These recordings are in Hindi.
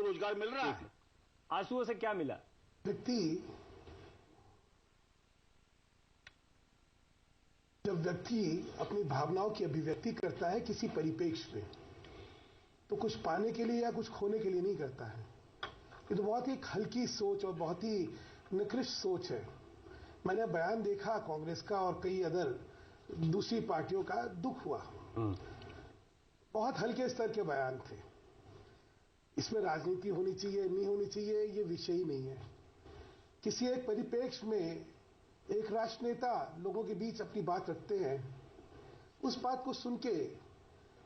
रोजगार मिल रहा है। आंसुओं से क्या मिला? जब व्यक्ति अपनी भावनाओं की अभिव्यक्ति करता है किसी परिप्रेक्ष्य में, तो कुछ पाने के लिए या कुछ खोने के लिए नहीं करता है। ये तो बहुत ही हल्की सोच और बहुत ही निकृष्ट सोच है। मैंने बयान देखा कांग्रेस का और कई अदर दूसरी पार्टियों का, दुख हुआ। बहुत हल्के स्तर के बयान थे। इसमें राजनीति होनी चाहिए नहीं होनी चाहिए ये विषय ही नहीं है। किसी एक परिप्रेक्ष्य में एक राष्ट्र नेता लोगों के बीच अपनी बात रखते हैं, उस बात को सुन के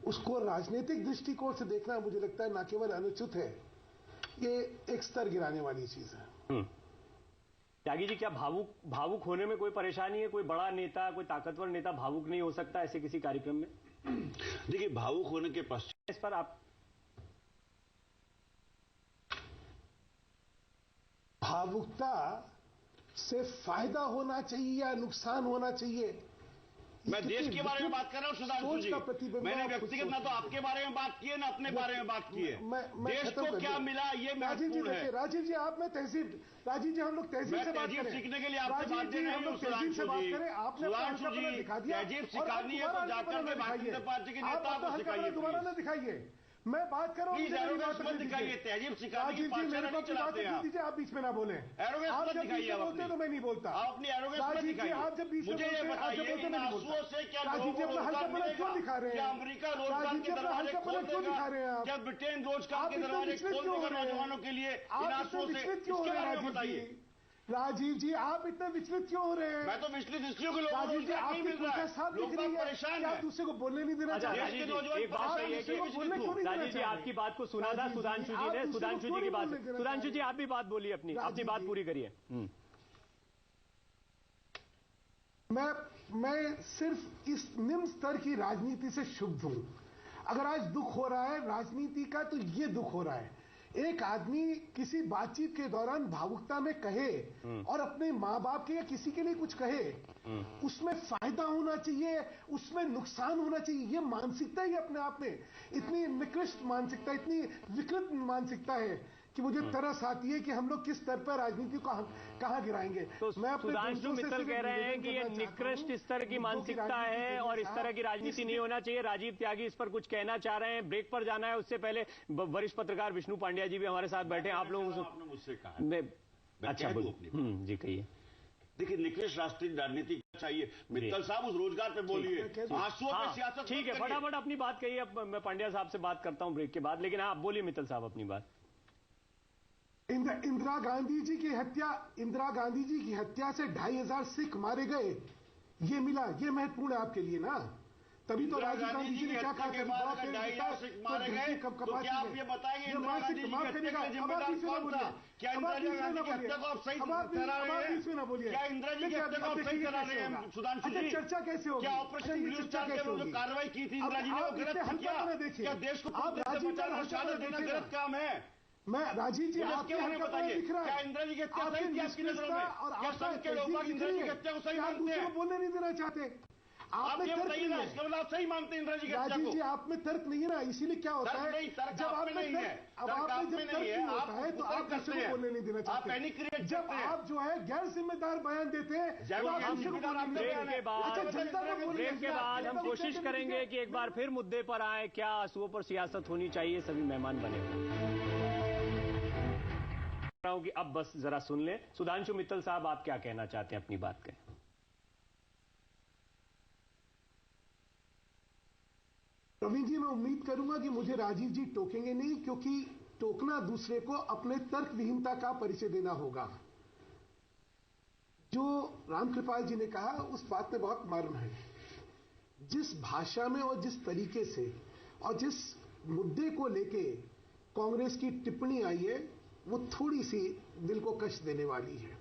उसको राजनीतिक दृष्टिकोण से देखना मुझे लगता है न केवल अनुचित है, ये एक स्तर गिराने वाली चीज है। त्यागी जी, क्या भावुक होने में कोई परेशानी है? कोई बड़ा नेता, कोई ताकतवर नेता भावुक नहीं हो सकता ऐसे किसी कार्यक्रम में? देखिए, भावुक होने के पश्चात इस पर आप भावुकता से फायदा होना चाहिए या नुकसान होना चाहिए? मैं देश के बारे में बात कर रहा हूं सुधांशु जी। मैंने व्यक्तिगत ना तो आपके बारे में बात की है ना अपने बारे में बात की है। देश को क्या मिला ये महत्वपूर्ण है। राजीव जी, आप में तहजीब, राजीव जी हम लोग तहजीब से बात करें। सीखने के लिए आपसे बात दे रहे हैं सुधांशु जी। सुधांशु जी, तहजीब सिखानी है तो जाकर के भारतीय जनता पार्टी के नेता को सिखाइए, दोबारा ना दिखाइए। मैं बात कर रहा हूँ, एरोगेंस मत दिखाइए। तहजीब सिखाने की पाठशाला नहीं चलाते हैं आप। आप बीच में ना बोले। एरोगेंस मत दिखाइए। आप बोलते तो मैं नहीं बोलता। आप अपनी एरोगेंस मत दिखाइए। आप जब बीच में मुझे ये बताइए इन आंसुओं से क्या लोगों को रोजगार मिलेगा? क्या अमेरिका रोजगार के दरवाजे खोल देगा? क्या ब्रिटेन रोजगार के दरवाजे खोल देगा नौजवानों के लिए इन आंसुओं से? इसके बारे में बताइए। राजीव जी, आप इतने विचलित क्यों हो रहे हैं? मैं तो विचलित इसलिए कि लोगों को रोजगार नहीं मिल रहा है, लोग परेशान हैं। दूसरे को बोलने नहीं देना चाहते। एक बात है कि राजीव जी आपकी बात को सुना था सुधांशु जी ने, सुधांशु जी की बात। सुधांशु जी आप भी बात बोलिए, अपनी बात पूरी करिए। मैं सिर्फ इस निम्न स्तर की राजनीति से क्षुब्ध हूं। अगर आज दुख हो रहा है राजनीति का, तो ये दुख हो रहा है। एक आदमी किसी बातचीत के दौरान भावुकता में कहे और अपने मां बाप के या किसी के लिए कुछ कहे, उसमें फायदा होना चाहिए, उसमें नुकसान होना चाहिए, ये मानसिकता ही अपने आप में इतनी निकृष्ट मानसिकता, इतनी विकृत मानसिकता है कि मुझे तरस आती है कि हम लोग किस स्तर पर राजनीति को कहां गिराएंगे। तो सुधांशु मित्तल कह रहे हैं कि ये निकृष्ट स्तर की मानसिकता है और इस तरह की राजनीति नहीं होना चाहिए। राजीव त्यागी इस पर कुछ कहना चाह रहे हैं। ब्रेक पर जाना है, उससे पहले वरिष्ठ पत्रकार विष्णु पांड्या जी भी हमारे साथ बैठे हैं। आप लोगों आपने मुझसे कहा, अच्छा जी कहिए। देखिए, निकृष्ट राष्ट्रीय राजनीति चाहिए। मित्तल साहब उस रोजगार पे बोलिए, आंसुओं पे सियासत। ठीक है, फटाफट अपनी बात कहिए। अब मैं पांड्या साहब से बात करता हूं ब्रेक के बाद, लेकिन आप बोलिए मित्तल साहब अपनी बात। इंदिरा गांधी जी की हत्या से 2500 सिख मारे गए, ये मिला, ये महत्वपूर्ण है आपके लिए ना? तभी तो राजीव गांधी जी ने क्या कहा के बाद 2500 सिख मारे गए, तो क्या आप ये बताएंगे इंदिरा गांधी जी की हत्या का जिम्मेदार कौन था? क्या इंदिरा गांधी की हत्या को आप सही ठहरा रहे हैं? क्या इंदिरा जी की हत्या को आप सही ठहरा रहे हैं सुधांशु जी? चर्चा कैसे होगी? क्या ऑपरेशन ब्लू स्टार के जो कार्रवाई की थी इंदिरा जी ने वो गलत थी क्या? देश को बचाना, शहादत देना गलत काम है? मैं राजीव जी आपके बारे में बताइए, क्या इंदिरा जी की हत्या सही थी आपकी नजरों में? क्या संघ के लोग इंदिरा जी की हत्या को सही मानते हैं? बोलने नहीं देना चाहते आप ये बताइए ना, इसका मतलब आप सही मानते हैं इंदिरा जी की हत्या को? राजीव जी, आप में तर्क नहीं है ना, इसीलिए क्या होता है जब आप में नहीं है, अब आप में जब तर्क नहीं होता है तो आप किसी को बोलने नहीं देना चाहते। जब आप जो है गैर जिम्मेदार बयान देते हैं, ब्रेक के बाद हम कोशिश करेंगे कि एक बार फिर मुद्दे पर आए, क्या आंसुओं पर सियासत होनी चाहिए। सभी मेहमान बने कि अब बस जरा सुन लें। सुधांशु मित्तल साहब, आप क्या कहना चाहते हैं? अपनी बात कहें। प्रवीण जी, मैं उम्मीद करूंगा कि मुझे राजीव जी टोकेंगे नहीं, क्योंकि टोकना दूसरे को अपने तर्क विहीनता का परिचय देना होगा। जो रामकृपाल जी ने कहा उस बात में बहुत मर्म है। जिस भाषा में और जिस तरीके से और जिस मुद्दे को लेके कांग्रेस की टिप्पणी आई है, वो थोड़ी सी दिल को कष्ट देने वाली है।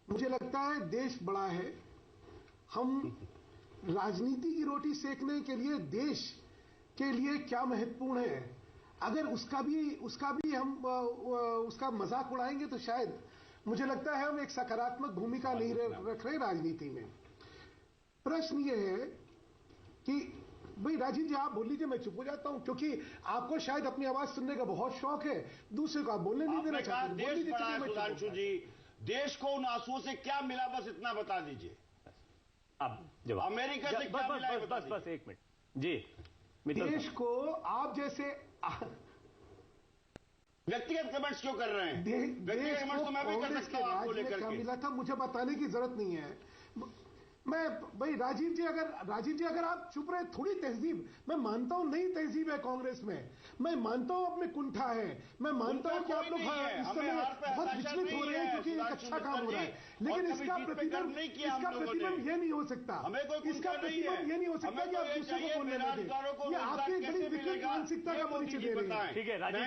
मुझे लगता है देश बड़ा है, हम राजनीति की रोटी सेकने के लिए देश के लिए क्या महत्वपूर्ण है, अगर उसका भी हम उसका मजाक उड़ाएंगे तो शायद मुझे लगता है हम एक सकारात्मक भूमिका नहीं रख रहे राजनीति में। प्रश्न यह है कि भाई राजीव जी आप बोल लीजिए, मैं चुप हो जाता हूं, क्योंकि आपको शायद अपनी आवाज सुनने का बहुत शौक है, दूसरे को आप बोलने नहीं देना चाहते। देश बड़ा है सुधांशु जी, देश को उन आंसुओं से क्या मिला, बस इतना बता दीजिए। अब जवाब अमेरिका से क्या मिला, बस 1 मिनट जी। देश को आप जैसे व्यक्तिगत कमेंट्स क्यों कर रहे हैं? व्यक्तिगत कमेंट्स तो मैं भी कर सकता हूं आपको लेकर के। मिला था मुझे बताने की जरूरत नहीं है। मैं भाई राजीव जी अगर आप चुप रहे, थोड़ी तहजीब, मैं मानता हूं नई तहजीब है कांग्रेस में, मैं मानता हूं अपने कुंठा है, मैं मानता हूं कि आप लोग इस समय बहुत विचलित हो रहे हैं क्योंकि एक अच्छा काम हो रहा है, लेकिन इसका प्रतिबंध ये नहीं हो सकता, इसका प्रतिबंध ये नहीं हो सकता कि आप दूसरे को बोलने लगे। ये आपकी बड़ी विकृत मानसिकता का परिचय दे रहे हैं। ठीक है राजीव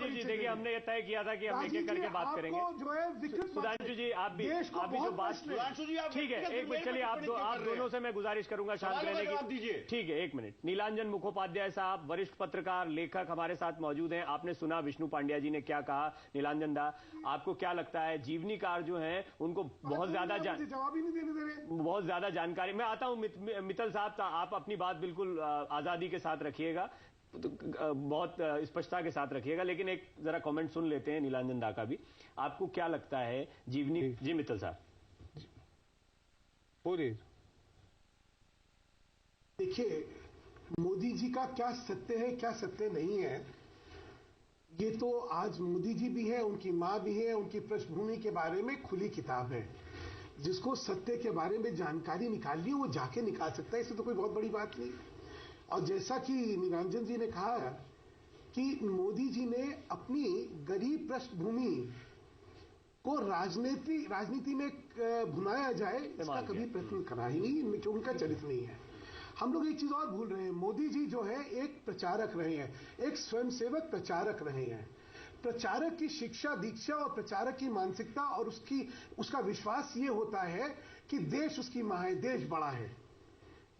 जी देखिए, हमने ये तय किया था कि हम एक करके बात करेंगे। जो है विकृत सुधांशु जी आप भी जो बात, ठीक है एक मिनट, चलिए आप दोनों से मैं गुजारिश करूंगा शांत रहने की। ठीक है 1 मिनट। नीलांजन मुखोपाध्याय साहब, वरिष्ठ पत्रकार लेखक हमारे साथ मौजूद हैं। आपने सुना विष्णु पांड्या जी ने क्या कहा। नीलांजन दा, आपको क्या लगता है जीवनीकार जो हैं उनको बहुत ज्यादा जवाब ही नहीं देने दे रहे, बहुत ज्यादा जानकारी। मैं आता हूं मित्तल साहब, आप अपनी बात बिल्कुल आजादी के साथ रखिएगा, बहुत स्पष्टता के साथ रखिएगा, लेकिन एक जरा कमेंट सुन लेते हैं नीलांजन दा का भी। आपको क्या लगता है जीवनी जी मित्तल साहब? देखिए मोदी जी का क्या सत्य है क्या सत्य नहीं है, ये तो आज मोदी जी भी है, उनकी मां भी है, उनकी पृष्ठभूमि के बारे में खुली किताब है। जिसको सत्य के बारे में जानकारी निकालनी है वो जाके निकाल सकता है, इससे तो कोई बहुत बड़ी बात नहीं। और जैसा कि नीलांजन जी ने कहा कि मोदी जी ने अपनी गरीब पृष्ठभूमि को राजनीति में भुनाया जाए, इसका कभी प्रयत्न करा ही नहीं, जो उनका चरित्र नहीं है। हम लोग एक चीज और भूल रहे हैं, मोदी जी जो है एक प्रचारक रहे हैं, एक स्वयंसेवक प्रचारक रहे हैं। प्रचारक की शिक्षा दीक्षा और प्रचारक की मानसिकता और उसका विश्वास ये होता है कि देश उसकी मां है, देश बड़ा है।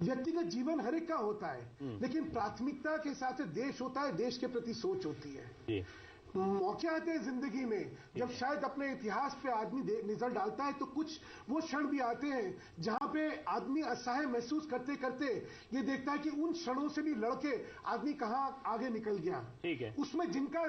व्यक्तिगत जीवन हर एक का होता है, लेकिन प्राथमिकता के साथ देश होता है, देश के प्रति सोच होती है। मौके आते हैं जिंदगी में जब शायद अपने इतिहास पे आदमी नजर डालता है, तो कुछ वो क्षण भी आते हैं जहां पे आदमी असहाय महसूस करते करते ये देखता है कि उन क्षणों से भी लड़के आदमी कहां आगे निकल गया। ठीक है। उसमें जिनका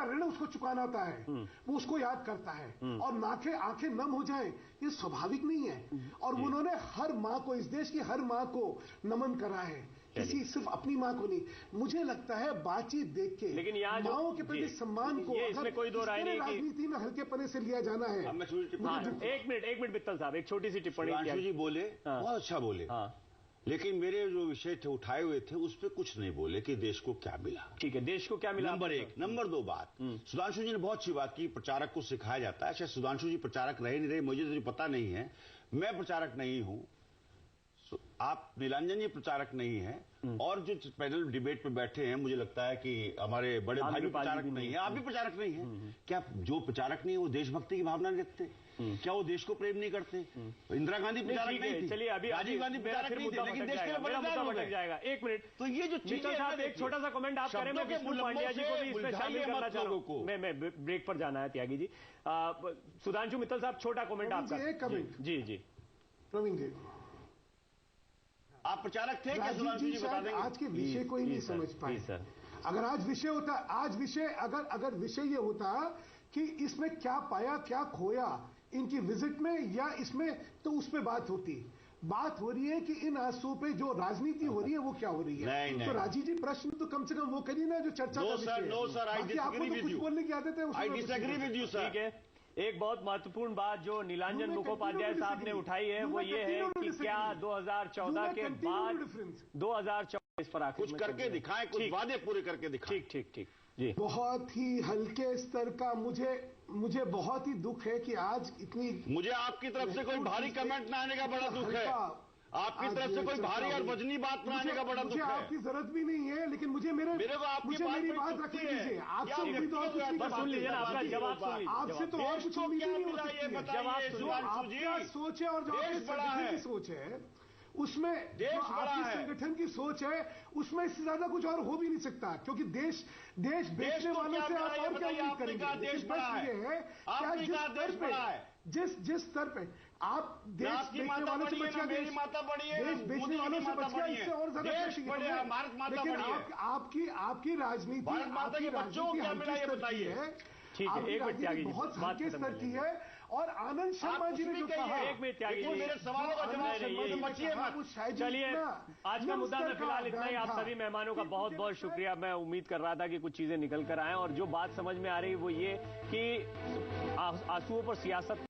ऋण उसको चुकाना होता है वो उसको याद करता है, और आंखें नम हो जाएं, ये स्वाभाविक नहीं है। और उन्होंने हर मां को, इस देश की हर मां को नमन करा है, किसी सिर्फ अपनी मां को नहीं। मुझे लगता है बातचीत देख के, लेकिन माओं के प्रति सम्मान को इसमें कोई दो राय नहीं, राजनीति में हल्के पने से लिया जाना है। एक मिनट मित्तल साहब, एक छोटी सी टिप्पणी जी बोले, बहुत अच्छा बोले, लेकिन मेरे जो विषय थे उठाए हुए थे उस पर कुछ नहीं बोले कि देश को क्या मिला। ठीक है, देश को क्या मिला नंबर 1। नंबर 2 बात, सुधांशु जी ने बहुत अच्छी बात की, प्रचारक को सिखाया जाता है। शायद सुधांशु जी प्रचारक रहे नहीं रहे मुझे तो पता नहीं है, मैं प्रचारक नहीं हूं, आप नीलांजन जी प्रचारक नहीं है, और जो पैनल डिबेट पे बैठे हैं मुझे लगता है कि हमारे बड़े भाई भी प्रचारक नहीं है, आप भी प्रचारक नहीं है। क्या जो प्रचारक नहीं है वो देशभक्ति की भावना नहीं रखते? क्या वो देश को प्रेम नहीं करते? इंदिरा गांधी प्रचारक नहीं थी, चलिए अभी राजीव गांधी प्रचारक नहीं थे, लेकिन देश के लिए बलिदान हो जाएगा। 1 मिनट, तो ये जो मित्तल साहब एक छोटा सा कमेंट आप करें, मैं विष्णु पांड्या जी को भी इसमें शामिल करना चाह रहा हूं। मैं ब्रेक पर जाना है त्यागी जी। सुधांशु मित्तल साहब छोटा कमेंट आपका। जी प्रवीण जी, आप प्रचारक थे क्या? सुधांशु जी बता देंगे। आज के विषय को ही नहीं समझ पाए सर। अगर आज विषय होता, अगर विषय ये होता कि इसमें क्या पाया क्या खोया इनकी विजिट में या इसमें, तो उस पर बात होती। बात हो रही है कि इन आंसुओं पे जो राजनीति हो रही है वो क्या हो रही है। नहीं, तो राजीव जी प्रश्न तो कम से कम वो करिए ना जो चर्चा का विषय है। No sir, I disagree with you. बोलने की आदत है, I disagree with you sir. ठीक है, एक बहुत महत्वपूर्ण बात जो नीलांजन मुखोपाध्याय साहब ने उठाई है वो ये है कि क्या 2014 के बाद 2024 पर आखिर कुछ करके दिखाएं, कुछ वादे पूरे करके दिखाएं। ठीक जी। बहुत ही हल्के स्तर का मुझे बहुत ही दुख है कि आज इतनी, मुझे आपकी तरफ से कोई भारी कमेंट ना आने का बड़ा दुख है। आपकी तरफ से कोई भारी और वजनी बात ना आने का बड़ा दुख है। मुझे आपकी जरूरत भी नहीं है, लेकिन मुझे मेरी बात रखने दीजिए। आपसे उम्मीद और कुछ नहीं, सुन लीजिए ना, आपका जवाब सुन लीजिए। आपसे तो और कुछ उम्मीद नहीं हो सकती है। आपका सोच है और जो आपके संगठन की सोच है उसमें, जो आपकी संगठन की सोच है उसमें इससे ज्यादा कुछ और हो भी नहीं सकता, क्योंकि देश बेचने वालों से आप और क्या उम्मीद करेंगे। देश बड़ा है, क्या जिस स्तर पे जिस स्तर पे आप देश बेचने वालों से बच गया, देश बेचने वालों से बच गया, इससे और ज्यादा लेकिन आपकी राजनीति, आपकी राजनीति हल्के स्तर की है, ठीक है, एक मिनट त्यागी जी, बहुत हल्के स्तर की है। और आनंद शर्मा जी ने जो कहा, एक मिनट त्यागी जी, मेरे सवालों का जवाब चलिए आज का मुद्दा में फिलहाल इतना ही। आप सभी मेहमानों का बहुत बहुत शुक्रिया। मैं उम्मीद कर रहा था कि कुछ चीजें निकल कर आए, और जो बात समझ में आ रही है वो ये कि आंसुओं पर सियासत